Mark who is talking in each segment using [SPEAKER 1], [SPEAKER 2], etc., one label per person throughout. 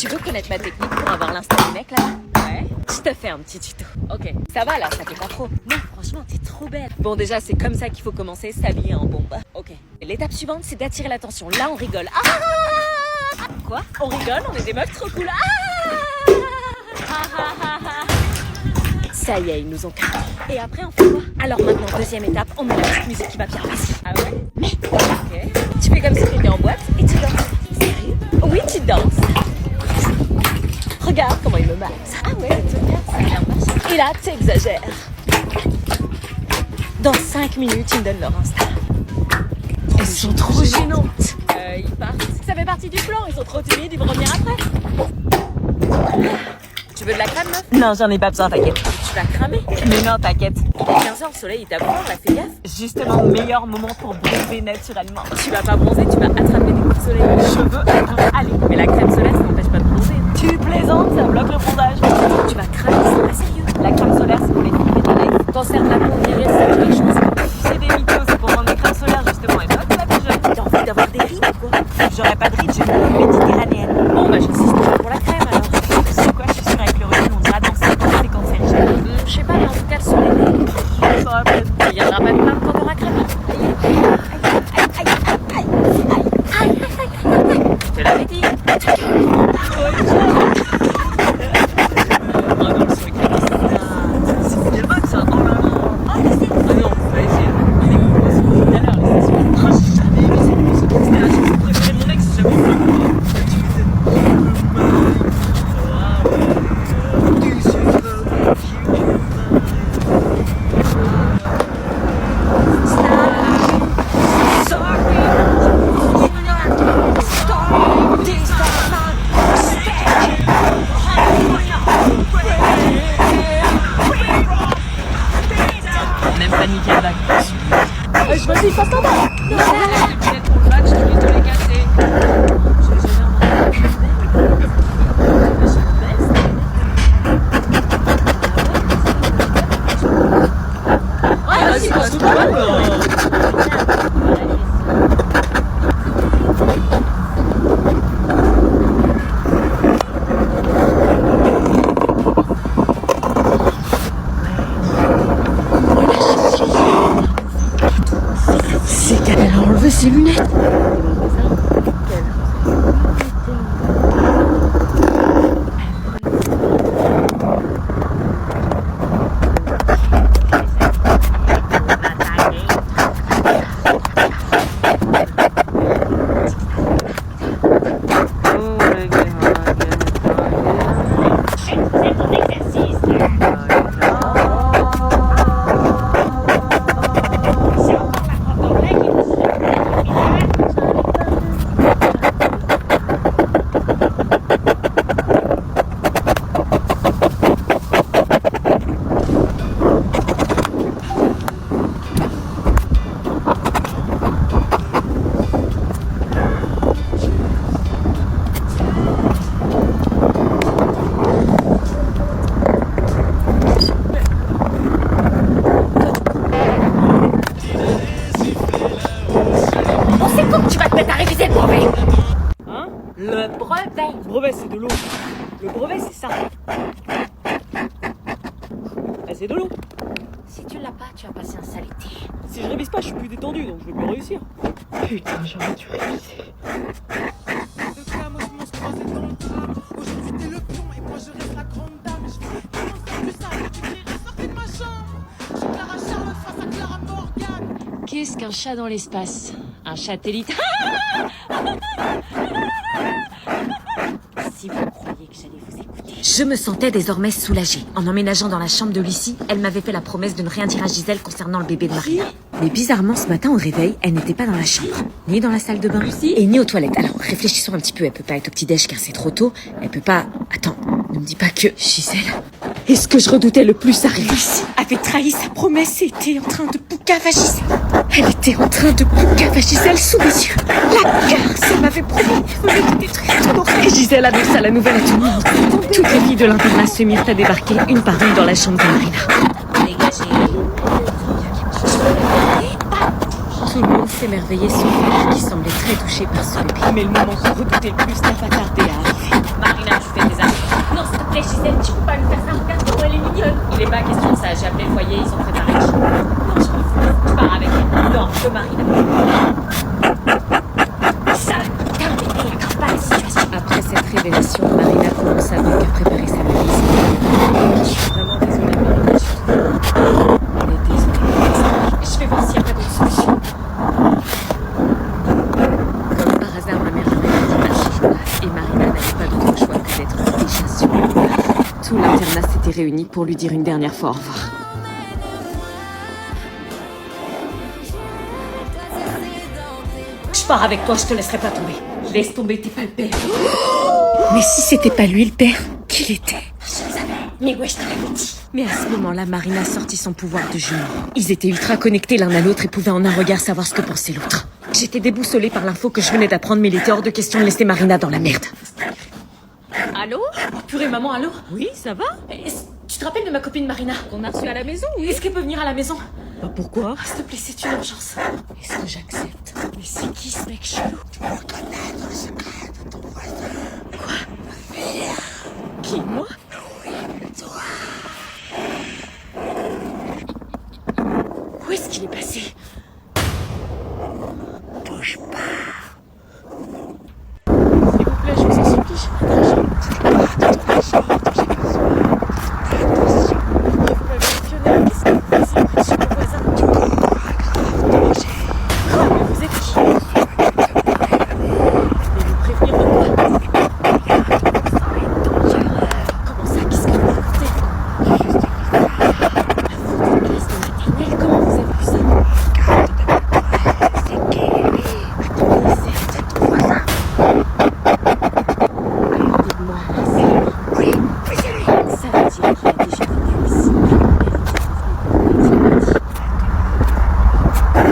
[SPEAKER 1] Tu veux connaître ma technique pour avoir l'instant du mec là? Ouais. Je te fais un petit tuto. Ok. Ça va là, ça fait pas trop. Non, franchement, t'es trop belle. Bon, déjà, c'est comme ça qu'il faut commencer, s'habiller en bombe. Ok. L'étape suivante, c'est d'attirer l'attention. Là, on rigole. Ah! Quoi? On rigole, on est des meufs trop cool. Ça y est, ils nous ont craqué. Et après, on fait quoi? Alors maintenant, deuxième étape, on met la petite musique qui va bien. Vas-y. Ah ouais? Mais, ok. Tu fais comme si tu étais en boîte et tu danses. Sérieux? Oui, tu danses. Regarde comment il me mate. Ah ouais, regarde, ça a bien marché. Et là, t'exagères. Dans 5 minutes, ils me donnent leur Insta. Elles sont trop gênantes. Ils partent. Ça fait partie du plan, ils sont trop timides, ils vont revenir après. Tu veux de la crème, meuf? Non, j'en ai pas besoin, t'inquiète. Tu vas cramer? Mais non, t'inquiète. Il est 15h, le soleil, il tape fort, là, fais gaffe. Justement, meilleur moment pour bronzer naturellement. Tu vas pas bronzer, tu vas attraper des coups de soleil. Je veux aller. Mais la crème solaire, ça n'empêche pas de bronzer. Tu plaisantes, ça bloque le bronzage. Tu vas cramer, c'est pas sérieux. La crème solaire, c'est pour les filles pétales. T'en sers de la peau virile, c'est pour les choses. C'est des mythos, c'est pour vendre des crèmes solaires, justement. Et toi, tu la plus jeune. T'as envie d'avoir des rides ou quoi? J'aurais pas de rides, j'ai une peau méditerranéenne. Bon, bah, j'insiste pas pour la crème, alors. C'est quoi, je suis sûre, avec le recul, on dira dans 5 ans, c'est cancérigène. Je sais pas, mais en tout cas, le soleil, ça va peut-être. Il viendra pas de plaindre quand t'auras cramé. Je te l'avais dit. Vas-y, passe ton bas. Non, pour le match, je vais te les casser. Ouais, vas-y, passe ton bas. C'est qu'elle a enlevé ses lunettes. Le brevet. Le brevet, c'est de l'eau. Le brevet, c'est ça. Bah, c'est de l'eau. Si tu l'as pas, tu vas passer un sale été. Si je révise pas, je suis plus détendu, donc je vais mieux réussir. Putain, j'aurais dû réviser. Aujourd'hui, t'es le pion et moi, je reste la grande dame. Je vais plus ça, tu crieras, sortez de ma chambre. Je suis Clara Charlotte face à Clara Morgan. Qu'est-ce qu'un chat dans l'espace? Un satellite. Si vous croyez que j'allais vous écouter. Je me sentais désormais soulagée. En emménageant dans la chambre de Lucie, elle m'avait fait la promesse de ne rien dire à Gisèle concernant le bébé de Marina. Mais bizarrement, ce matin au réveil, elle n'était pas dans la chambre, ni dans la salle de bain, et ni aux toilettes. Alors réfléchissons un petit peu, elle peut pas être au petit-déj car c'est trop tôt. Elle peut pas... Attends, ne me dis pas que... Gisèle... Et ce que je redoutais le plus arrive ici. Avait trahi sa promesse et était en train de poucave à Gisèle. Elle était en train de poucave à Gisèle sous mes yeux. La garce, elle m'avait promis. Elle était très honorée. Et Gisèle annonça la nouvelle à tout le monde. Toutes les filles de l'internat se mirent à débarquer une par une dans la chambre de Marina. Dégagez. Tout le monde s'émerveillait sauf elle qui semblait très touchée par ce bébé. Mais le moment qu'on redoutait le plus n'a pas tardé à arriver. Marina de Marina. Ça, n'aggrave pas la situation. Après cette révélation, Marina commence à donc à préparer sa valise. Je suis vraiment désolée, Marina. On est désolée. Je vais voir s'il n'y a pas d'autre solution. Comme par hasard, ma mère avait dit marche et Marina n'avait pas d'autre choix que d'être déjà sur le boulevard. Tout l'internat s'était réuni pour lui dire une dernière fois au revoir. Je pars avec toi, je te laisserai pas tomber. Laisse tomber, t'es pas le père. Mais si c'était pas lui le père, qui l'était? Je le savais, mais ouais, je t'avais dit. Mais à ce moment-là, Marina sortit son pouvoir de jumeau. Ils étaient ultra connectés l'un à l'autre et pouvaient en un regard savoir ce que pensait l'autre. J'étais déboussolée par l'info que je venais d'apprendre, mais il était hors de question de laisser Marina dans la merde. Allô? Purée maman, allô? Oui, ça va? Tu te rappelles de ma copine Marina? Qu'on a reçue à la maison, oui. Est-ce qu'elle peut venir à la maison? Bah pourquoi? S'il te plaît, c'est une urgence. Est-ce que j'accepte? Mais c'est qui ce mec chelou? Pour connaître le secret de ton voisin. Quoi? Qui, moi? Oui, toi. Où est-ce qu'il est passé? Bouge pas. S'il vous plaît, je vous en supplie, j'ai pas d'argent. J'ai besoin. Attention. Vous m'avez espionné. Qu'est-ce que vous faisiez près de chez mon voisin? Tu comprends grave danger. Quoi? Mais vous êtes qui? Mais vous prévenir de quoi? Ça va être dangereux. Comment ça? Qu'est-ce que vous racontez? Juste une classe de maternelle. Comment vous avez vu ça? Regarde de ma part. C'est Kelly. Attendez, c'est ton voisin. Dites-moi, c'est... Oui, c'est lui. Ça veut dire qu'il a déjà vécu ici.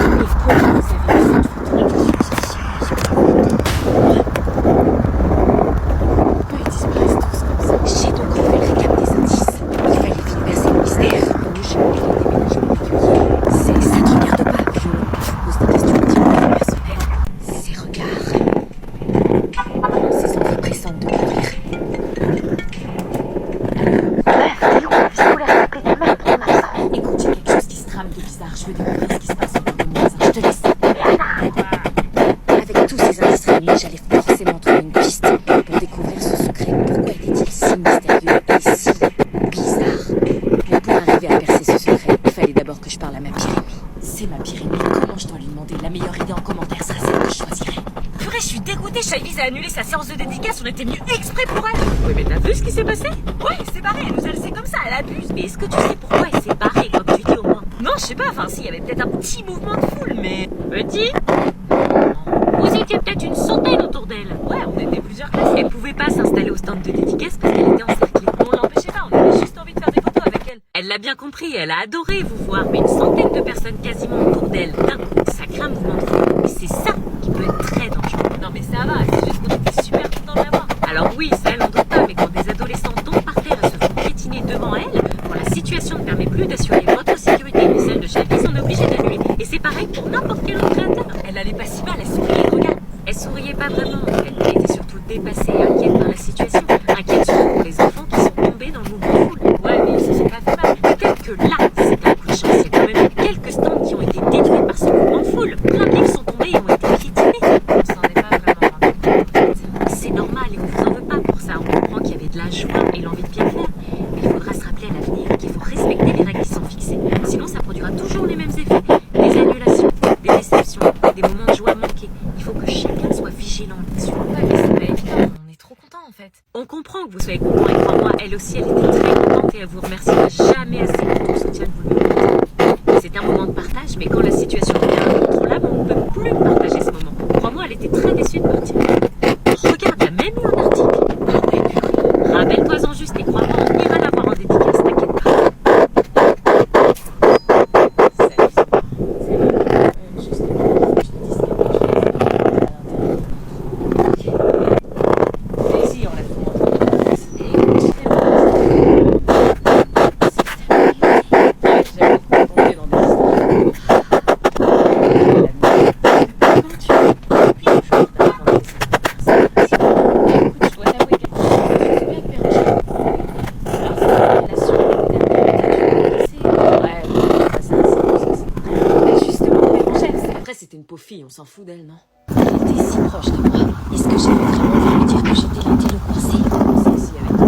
[SPEAKER 1] Mais pourquoi vous avez vu cette photo? Pourquoi ils disparaissent tous comme ça? J'ai donc refait le récap des indices. Il fallait finir ces mystères. J'ai oublié le déménagement régulier. Ça te regarde pas. Je pose des questions intimes personnelles. Ses regards. Ses envies pressantes de courir. Écoute, il y a quelque chose qui se trame de bizarre. Je veux découvrir ce qui se passe autour de mon voisin. Je te laisse. Avec tous ces indices réunis, j'allais forcément trouver une piste pour découvrir ce secret. Pourquoi était-il si mystérieux et si bizarre? Mais pour arriver à percer ce secret, il fallait d'abord que je parle à ma pire ennemie. C'est ma pire ennemie. Comment je dois lui demander? La meilleure idée en commentaire sera celle que je choisirai. Purée, je suis dégoûtée. Shaviz a annulé sa séance de dédicace. On était venus exprès pour elle. Oui, mais t'as vu ce qui s'est passé? Ouais, elle s'est barrée. Elle nous a laissé comme ça. Elle abuse. Mais est-ce que tu sais pourquoi elle s'est barrée, comme tu dis au moins? Non, je sais pas. Enfin, si, il y avait peut-être un petit mouvement de foule, mais... Petit? Vous étiez peut-être une centaine autour d'elle. Ouais, on était plusieurs classes. Elle pouvait pas s'installer au stand de dédicace parce qu'elle était encerclée. On l'empêchait pas. On avait juste envie de faire des photos avec elle. Elle l'a bien compris. Elle a adoré vous voir. Mais une centaine de personnes quasiment autour d'elle, d'un coup, ça crée un mouvement de foule. Et c'est ça qui peut être très dangereux. Non mais ça va, c'est juste qu'on était super contents de la voir. Alors oui, ça elle en doute pas, mais quand des adolescents tombent par terre et se font piétiner devant elle, quand la situation ne permet plus d'assurer votre sécurité et celle de Shaviz, on est obligé d'annuler. Et c'est pareil pour n'importe quel autre créateur. Elle allait pas si mal, elle souriait, regarde. Elle souriait pas vraiment, en fait. Elle était surtout dépassée et inquiète par la situation. Inquiète surtout pour les enfants qui sont tombés dans le mouvement de foule. Ouais, mais ça s'est pas fait mal. Peut-être que là, c'est un coup de chance. Il y a quand même eu quelques stands qui ont été détruits par ce mouvement de foule. Plein de livres sont tombés et ont été piétinés. On s'en est pas vraiment rendu compte, en fait. C'est normal et on vous en veut pas pour ça. On comprend qu'il y avait de la joie et l'envie de bien faire. Mais il faudra se rappeler à l'avenir qu'il faut respecter les règles qui sont fixées. Sinon, ça produira toujours les mêmes effets. Des annulations, des déceptions, des moments de joie manqués. Il faut que chacun soit vigilant là-dessus. Ouais, mais c'est pas évident. On est trop contents en fait. On comprend que vous soyez contents et crois-moi, elle aussi, elle était très contente et elle vous remerciera jamais assez pour tout le soutien que vous lui apportez. C'est un moment de partage, mais quand la situation devient incontrôlable, on ne peut plus partager ce moment. Crois-moi, elle était très déçue de partir. Regarde, il y a même eu un article. Ah ouais, purée. Rappelle-toi-en juste et crois-moi, on ira la voir en dédicace, t'inquiète pas. fille, on s'en fout d'elle, non?
[SPEAKER 2] Elle était si proche de moi. Est-ce que j'avais vraiment voulu lui dire que j'étais l'intello coincé?
[SPEAKER 1] C'est si avec toi,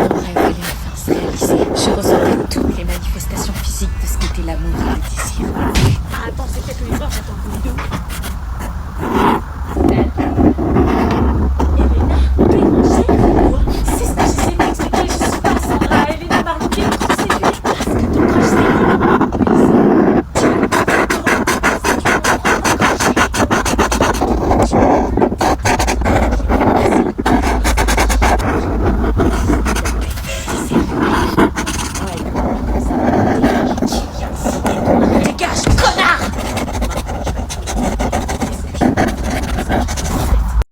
[SPEAKER 2] Mon rêve allait enfin se réaliser. Je ressentais toutes les manifestations physiques de ce qu'était l'amour et le désir.
[SPEAKER 1] Ah, attends, c'est quelques histoires, j'attends.